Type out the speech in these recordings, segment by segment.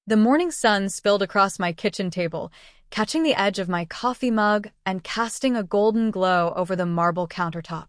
The morning sun spilled across my kitchen table, catching the edge of my coffee mug and casting a golden glow over the marble countertop.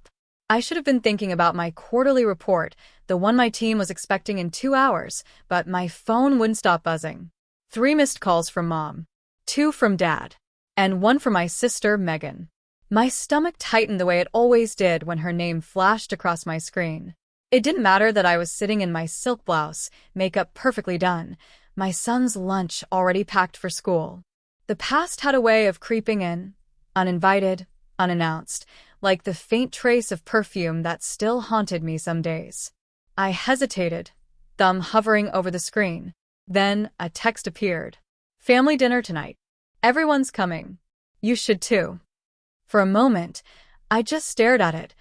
I should have been thinking about my quarterly report, the one my team was expecting in 2 hours, but my phone wouldn't stop buzzing. 3 missed calls from Mom, 2 from Dad, and 1 from my sister, Megan. My stomach tightened the way it always did when her name flashed across my screen. It didn't matter that I was sitting in my silk blouse, makeup perfectly done, my son's lunch already packed for school. The past had a way of creeping in, uninvited, unannounced, like the faint trace of perfume that still haunted me some days. I hesitated, thumb hovering over the screen. Then a text appeared. "Family dinner tonight. Everyone's coming. You should too." For a moment, I just stared at it,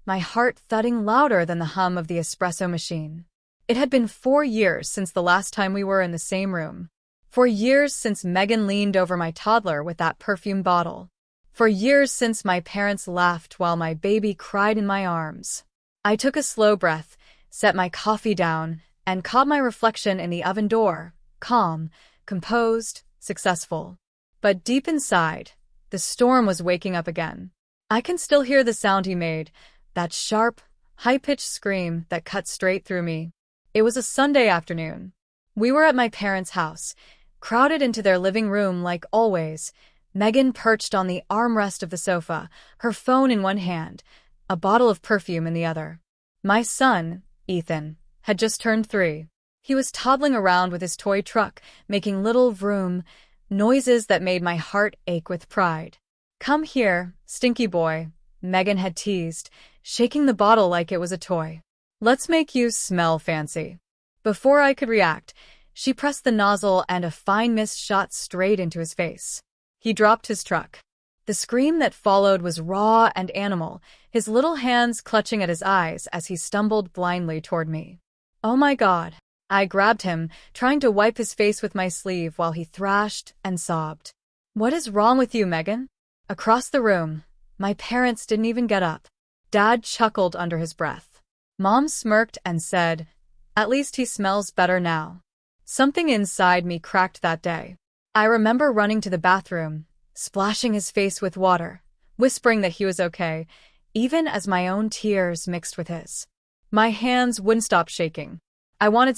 my heart thudding louder than the hum of the espresso machine. It had been 4 years since the last time we were in the same room. 4 years since Megan leaned over my toddler with that perfume bottle. 4 years since my parents laughed while my baby cried in my arms. I took a slow breath, set my coffee down, and caught my reflection in the oven door, calm, composed, successful. But deep inside, the storm was waking up again. I can still hear the sound he made, that sharp, high-pitched scream that cut straight through me. It was a Sunday afternoon. We were at my parents' house, crowded into their living room like always, Megan perched on the armrest of the sofa, her phone in one hand, a bottle of perfume in the other. My son, Ethan, had just turned 3. He was toddling around with his toy truck, making little vroom noises that made my heart ache with pride. "Come here, stinky boy," Megan had teased, shaking the bottle like it was a toy. "Let's make you smell fancy." Before I could react, she pressed the nozzle and a fine mist shot straight into his face. He dropped his truck. The scream that followed was raw and animal, his little hands clutching at his eyes as he stumbled blindly toward me. "Oh my God." I grabbed him, trying to wipe his face with my sleeve while he thrashed and sobbed. "What is wrong with you, Megan?" Across the room, my parents didn't even get up. Dad chuckled under his breath. Mom smirked and said, "At least he smells better now." Something inside me cracked that day. I remember running to the bathroom, splashing his face with water, whispering that he was okay, even as my own tears mixed with his. My hands wouldn't stop shaking. I wanted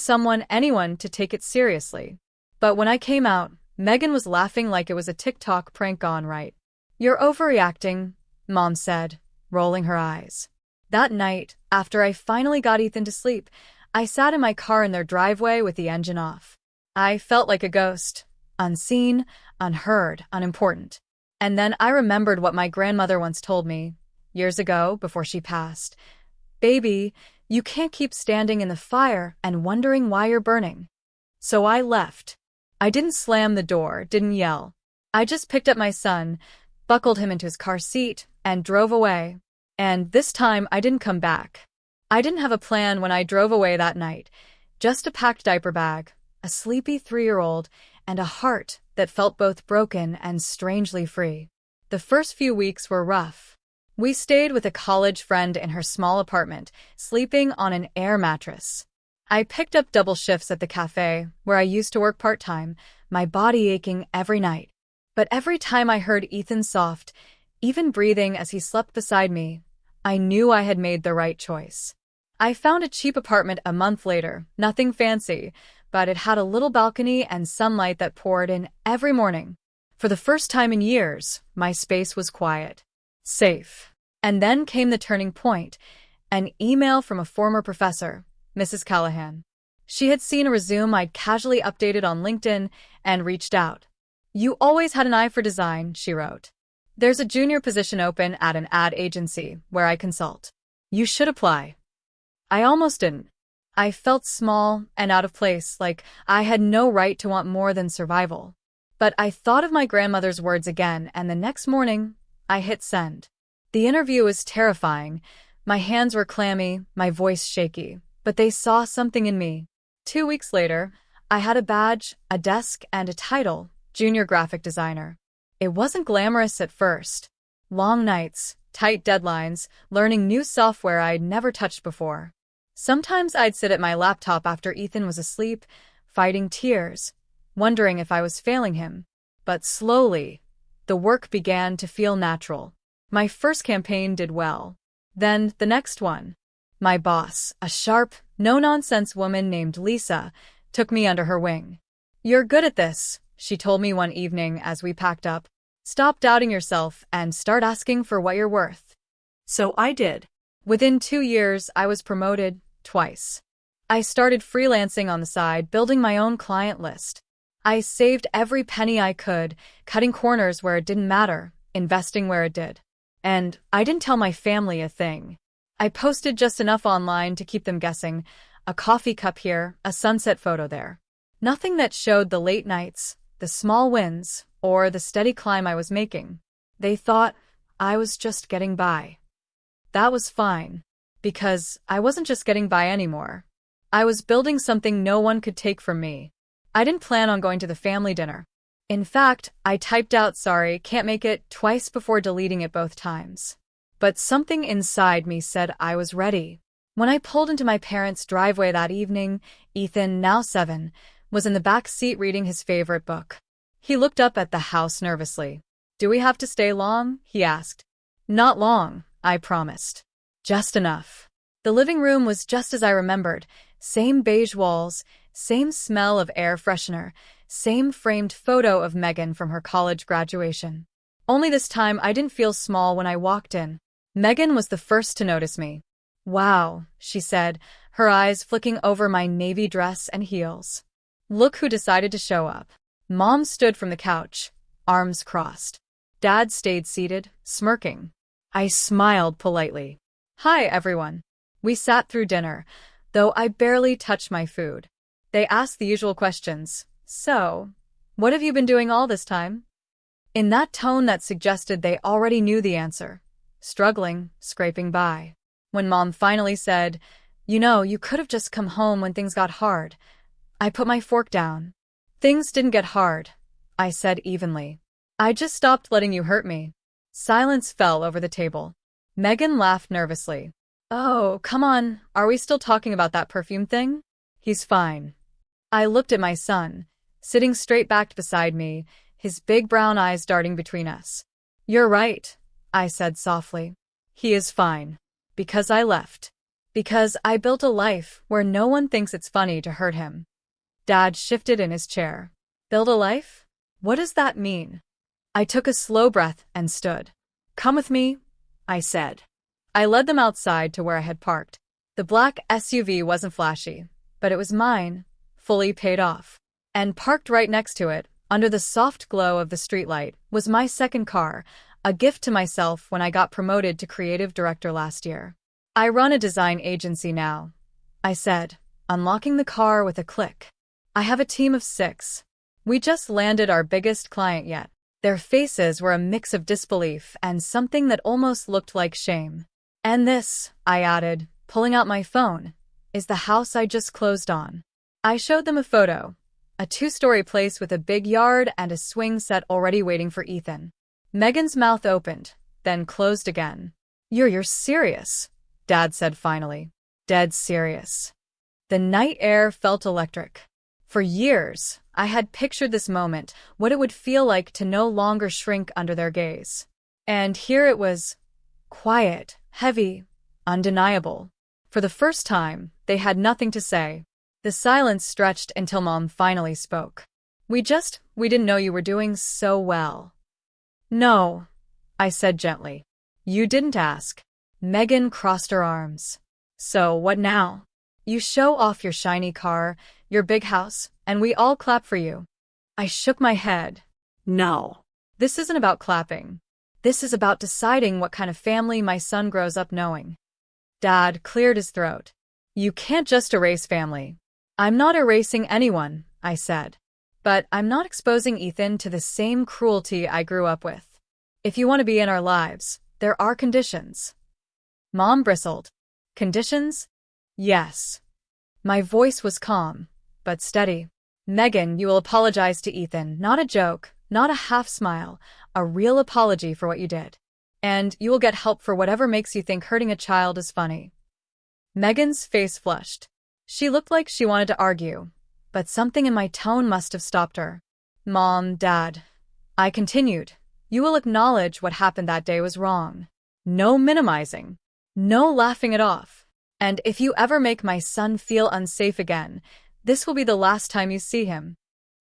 anyone to take it seriously. But when I came out, Megan was laughing like it was a TikTok prank gone right. "You're overreacting," Mom said, rolling her eyes. That night, after I finally got Ethan to sleep, I sat in my car in their driveway with the engine off. I felt like a ghost, unseen, unheard, unimportant. And then I remembered what my grandmother once told me, years ago before she passed. "Baby, you can't keep standing in the fire and wondering why you're burning." So I left. I didn't slam the door, didn't yell. I just picked up my son, buckled him into his car seat, and drove away. And this time I didn't come back. I didn't have a plan when I drove away that night. Just a packed diaper bag, a sleepy 3-year-old, and a heart that felt both broken and strangely free. The first few weeks were rough. We stayed with a college friend in her small apartment, sleeping on an air mattress. I picked up double shifts at the cafe, where I used to work part-time, my body aching every night. But every time I heard Ethan's soft, even breathing as he slept beside me, I knew I had made the right choice. I found a cheap apartment a month later, nothing fancy, but it had a little balcony and sunlight that poured in every morning. For the first time in years, my space was quiet, safe. And then came the turning point, an email from a former professor, Mrs. Callahan. She had seen a resume I'd casually updated on LinkedIn and reached out. "You always had an eye for design," she wrote. "There's a junior position open at an ad agency where I consult. You should apply." I almost didn't. I felt small and out of place, like I had no right to want more than survival. But I thought of my grandmother's words again, and the next morning, I hit send. The interview was terrifying. My hands were clammy, my voice shaky, but they saw something in me. 2 weeks later, I had a badge, a desk, and a title, junior graphic designer. It wasn't glamorous at first. Long nights, tight deadlines, learning new software I'd never touched before. Sometimes I'd sit at my laptop after Ethan was asleep, fighting tears, wondering if I was failing him. But slowly, the work began to feel natural. My first campaign did well. Then, the next one. My boss, a sharp, no-nonsense woman named Lisa, took me under her wing. "You're good at this," she told me one evening as we packed up. "Stop doubting yourself and start asking for what you're worth." So I did. Within 2 years, I was promoted twice. I started freelancing on the side, building my own client list. I saved every penny I could, cutting corners where it didn't matter, investing where it did. And I didn't tell my family a thing. I posted just enough online to keep them guessing, a coffee cup here, a sunset photo there. Nothing that showed the late nights, the small wins, or the steady climb I was making. They thought I was just getting by. That was fine, because I wasn't just getting by anymore. I was building something no one could take from me. I didn't plan on going to the family dinner. In fact, I typed out "sorry, can't make it" twice before deleting it both times. But something inside me said I was ready. When I pulled into my parents' driveway that evening, Ethan, now 7, was in the back seat reading his favorite book. He looked up at the house nervously. "Do we have to stay long?" he asked. "Not long," I promised. "Just enough." The living room was just as I remembered. Same beige walls, same smell of air freshener, same framed photo of Megan from her college graduation. Only this time I didn't feel small when I walked in. Megan was the first to notice me. "Wow," she said, her eyes flicking over my navy dress and heels. "Look who decided to show up." Mom stood from the couch, arms crossed. Dad stayed seated, smirking. I smiled politely. "Hi, everyone." We sat through dinner, though I barely touched my food. They asked the usual questions. "So, what have you been doing all this time?" In that tone that suggested they already knew the answer. "Struggling, scraping by." When Mom finally said, "You could have just come home when things got hard," I put my fork down. "Things didn't get hard," I said evenly. "I just stopped letting you hurt me." Silence fell over the table. Megan laughed nervously. "Oh, come on, are we still talking about that perfume thing?" "He's fine." I looked at my son, sitting straight-backed beside me, his big brown eyes darting between us. "You're right," I said softly. "He is fine. Because I left. Because I built a life where no one thinks it's funny to hurt him." Dad shifted in his chair. "Build a life? What does that mean?" I took a slow breath and stood. "Come with me," I said. I led them outside to where I had parked. The black SUV wasn't flashy, but it was mine, fully paid off. And parked right next to it, under the soft glow of the streetlight, was my second car, a gift to myself when I got promoted to creative director last year. "I run a design agency now," I said, unlocking the car with a click. "I have a team of 6. We just landed our biggest client yet." Their faces were a mix of disbelief and something that almost looked like shame. "And this," I added, pulling out my phone, "is the house I just closed on." I showed them a photo, a 2-story place with a big yard and a swing set already waiting for Ethan. Megan's mouth opened, then closed again. You're serious," Dad said finally. "Dead serious." The night air felt electric. For years, I had pictured this moment, what it would feel like to no longer shrink under their gaze. And here it was, quiet, heavy, undeniable. For the first time, they had nothing to say. The silence stretched until Mom finally spoke. We didn't know you were doing so well." "No," I said gently. "You didn't ask." Megan crossed her arms. "So what now? You show off your shiny car, your big house, and we all clap for you." I shook my head. "No. This isn't about clapping. This is about deciding what kind of family my son grows up knowing." Dad cleared his throat. "You can't just erase family." "I'm not erasing anyone," I said. "But I'm not exposing Ethan to the same cruelty I grew up with. If you want to be in our lives, there are conditions." Mom bristled. "Conditions?" "Yes." My voice was calm, but steady. "Megan, you will apologize to Ethan, not a joke, not a half smile, a real apology for what you did. And you will get help for whatever makes you think hurting a child is funny." Megan's face flushed. She looked like she wanted to argue, but something in my tone must have stopped her. Mom, Dad, I continued, you will acknowledge what happened that day was wrong. No minimizing. No laughing it off. And if you ever make my son feel unsafe again, this will be the last time you see him.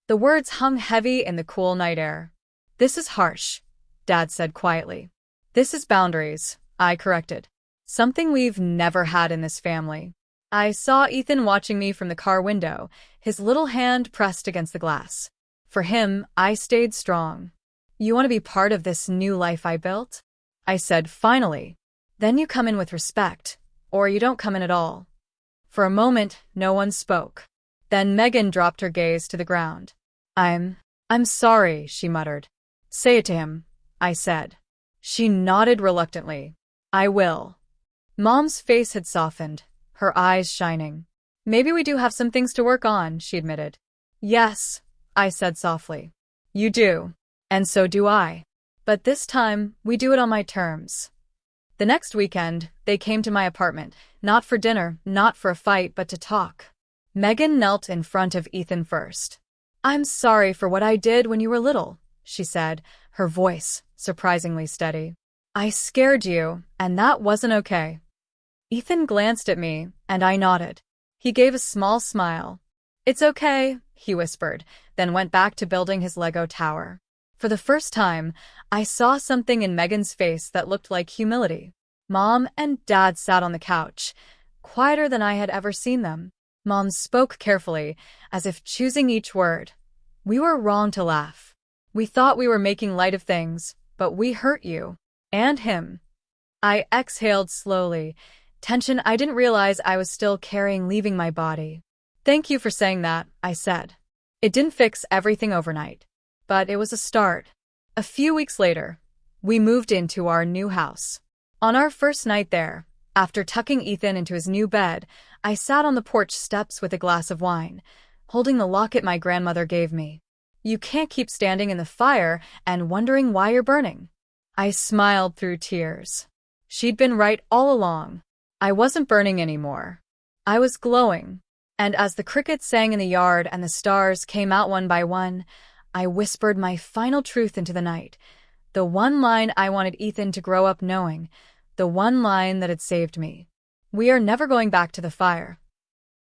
The words hung heavy in the cool night air. This is harsh, Dad said quietly. This is boundaries, I corrected. Something we've never had in this family. I saw Ethan watching me from the car window, his little hand pressed against the glass. For him, I stayed strong. You want to be part of this new life I built? I said finally. Then you come in with respect, or you don't come in at all. For a moment, no one spoke. Then Megan dropped her gaze to the ground. I'm sorry, she muttered. Say it to him, I said. She nodded reluctantly. I will. Mom's face had softened, her eyes shining. Maybe we do have some things to work on, she admitted. Yes, I said softly. You do. And so do I. But this time, we do it on my terms. The next weekend, they came to my apartment, not for dinner, not for a fight, but to talk. Megan knelt in front of Ethan first. I'm sorry for what I did when you were little, she said, her voice surprisingly steady. I scared you, and that wasn't okay. Ethan glanced at me, and I nodded. He gave a small smile. It's okay, he whispered, then went back to building his Lego tower. For the first time, I saw something in Megan's face that looked like humility. Mom and Dad sat on the couch, quieter than I had ever seen them. Mom spoke carefully, as if choosing each word. We were wrong to laugh. We thought we were making light of things, but we hurt you. And him. I exhaled slowly, tension I didn't realize I was still carrying leaving my body. Thank you for saying that, I said. It didn't fix everything overnight, but it was a start. A few weeks later, we moved into our new house. On our first night there, after tucking Ethan into his new bed, I sat on the porch steps with a glass of wine, holding the locket my grandmother gave me. You can't keep standing in the fire and wondering why you're burning. I smiled through tears. She'd been right all along. I wasn't burning anymore. I was glowing. And as the crickets sang in the yard and the stars came out one by one, I whispered my final truth into the night. The one line I wanted Ethan to grow up knowing. The one line that had saved me. We are never going back to the fire.